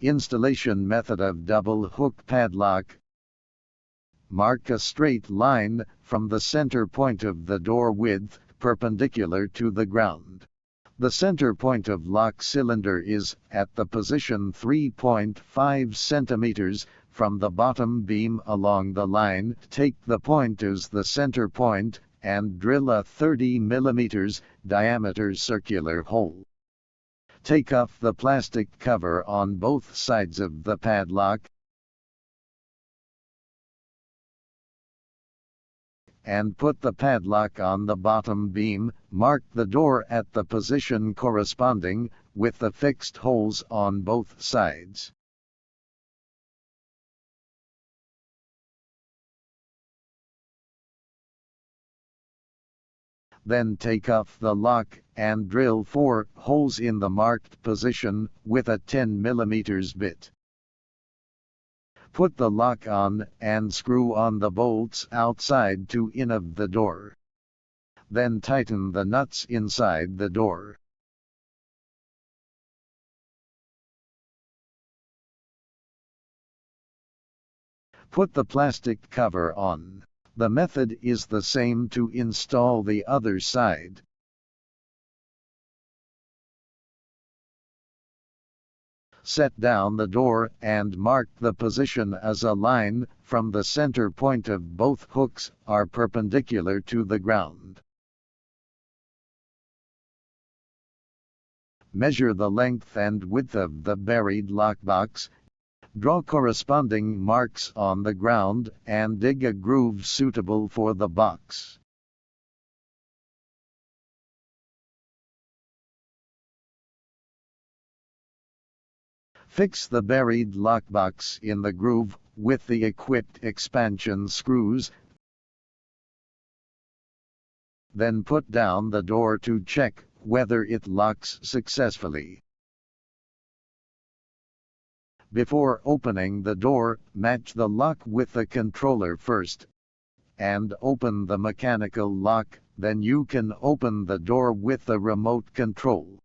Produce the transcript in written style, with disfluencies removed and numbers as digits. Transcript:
Installation method of double hook padlock. Mark a straight line from the center point of the door width perpendicular to the ground. The center point of lock cylinder is at the position 3.5 centimeters from the bottom beam along the line. Take the point as the center point and drill a 30 mm diameter circular hole. Take off the plastic cover on both sides of the padlock and put the padlock on the bottom beam. Mark the door at the position corresponding with the fixed holes on both sides. Then take off the lock and drill 4 holes in the marked position with a 10 mm bit. Put the lock on and screw on the bolts outside to in of the door. Then tighten the nuts inside the door. Put the plastic cover on. The method is the same to install the other side. Set down the door and mark the position as a line from the center point of both hooks are perpendicular to the ground. Measure the length and width of the buried lockbox. Draw corresponding marks on the ground and dig a groove suitable for the box. Fix the buried lockbox in the groove with the equipped expansion screws. Then put down the door to check whether it locks successfully. Before opening the door, match the lock with the controller first, and open the mechanical lock, then you can open the door with the remote control.